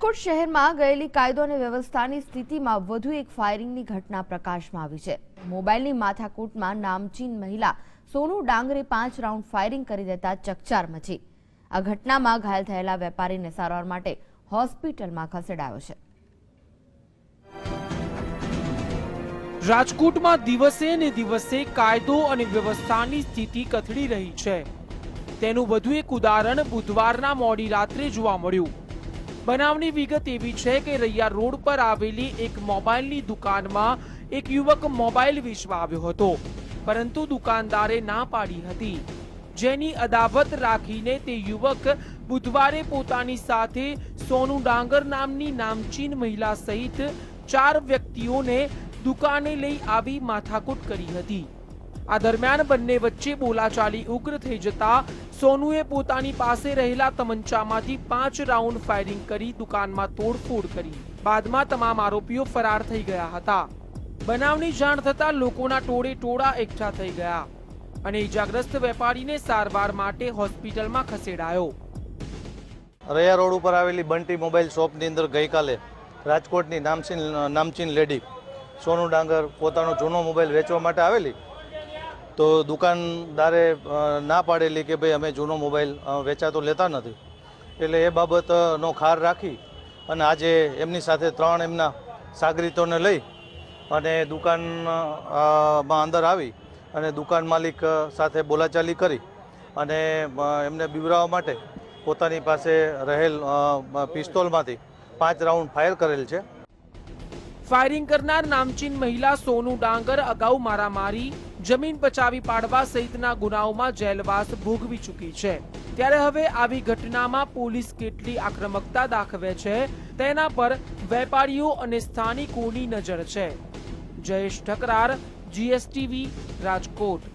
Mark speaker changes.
Speaker 1: રાજકોટ શહેરમાં ગયેલી કાયદો અને વ્યવસ્થાની સ્થિતિમાં વધુ એક ફાયરિંગની ઘટના પ્રકાશમાં આવી છે। મોબાઈલની માથાકૂટમાં નામચીન મહિલા સોનુ ડાંગરે 5 રાઉન્ડ ફાયરિંગ કરી દેતા ચકચાર મચી। આ ઘટનામાં ઘાયલ થયેલા વેપારીને સારવાર માટે હોસ્પિટલમાં ખસેડાયો છે।
Speaker 2: રાજકોટમાં દિવસે ને દિવસે કાયદો અને વ્યવસ્થાની સ્થિતિ કથળી રહી છે। તેનું વધુ એક ઉદાહરણ બુધવારના મોડી રાત્રે જોવા મળ્યું। બનાવની વિગત એવી છે કે રૈયા રોડ પર આવેલી એક મોબાઈલની દુકાનમાં એક યુવક મોબાઈલ વેચવા આવ્યો હતો, પરંતુ દુકાનદારે ના પાડી હતી, જેની અદાવત રાખીને તે યુવક બુધવારે પોતાની સાથે સોનુ ડાંગર નામની નામચીન મહિલા સહિત 4 વ્યક્તિઓને દુકાને લઈ આવી માથાકૂટ કરી હતી। આ દરમિયાન બંને વચ્ચે બોલાચાલી ઉગ્ર થઈ જતા સોનુએ પોતાની પાસે રહેલા તમંચામાંથી 5 રાઉન્ડ ફાયરિંગ કરી દુકાનમાં તોડફોડ કરી। બાદમાં તમામ આરોપીઓ ફરાર થઈ ગયા હતા। બનાવની જાણ થતાં લોકોના ટોળે ટોળા એકઠા થઈ ગયા અને ઈજાગ્રસ્ત વેપારીને સારવાર માટે હોસ્પિટલમાં ખસેડાયો।
Speaker 3: રૈયા રોડ ઉપર આવેલી બંટી મોબાઈલ શોપની અંદર ગઈકાલે રાજકોટની નામચીન લેડી સોનુ ડાંગર પોતાનો જૂનો મોબાઈલ વેચવા માટે આવેલી, તો દુકાનદારે ના પાડેલી કે ભાઈ અમે જૂનો મોબાઈલ વેચાતો લેતા નથી, એટલે એ બાબતનો ખાર રાખી અને આજે એમની સાથે 3 એમના સાગરીતોને લઈ અને દુકાનમાં અંદર આવી અને દુકાન માલિક સાથે બોલાચાલી કરી અને એમને બીવરાવવા માટે પોતાની પાસે રહેલ પિસ્તોલમાંથી 5 રાઉન્ડ ફાયર કરેલ છે।
Speaker 2: ફાયરિંગ કરનાર નામચીન મહિલા સોનુ ડાંગર અગાઉ મારામારી, જમીન પચાવી પાડવા સહિતના ગુનાઓમાં જેલવાસ ભોગવી ચૂકી છે। ત્યારે હવે આવી ઘટનામાં પોલીસ કેટલી આક્રમકતા દાખવે છે તેના પર વેપારીઓ અને સ્થાનિકોની નજર છે। જયેશ ઠકરાર, GSTV, રાજકોટ।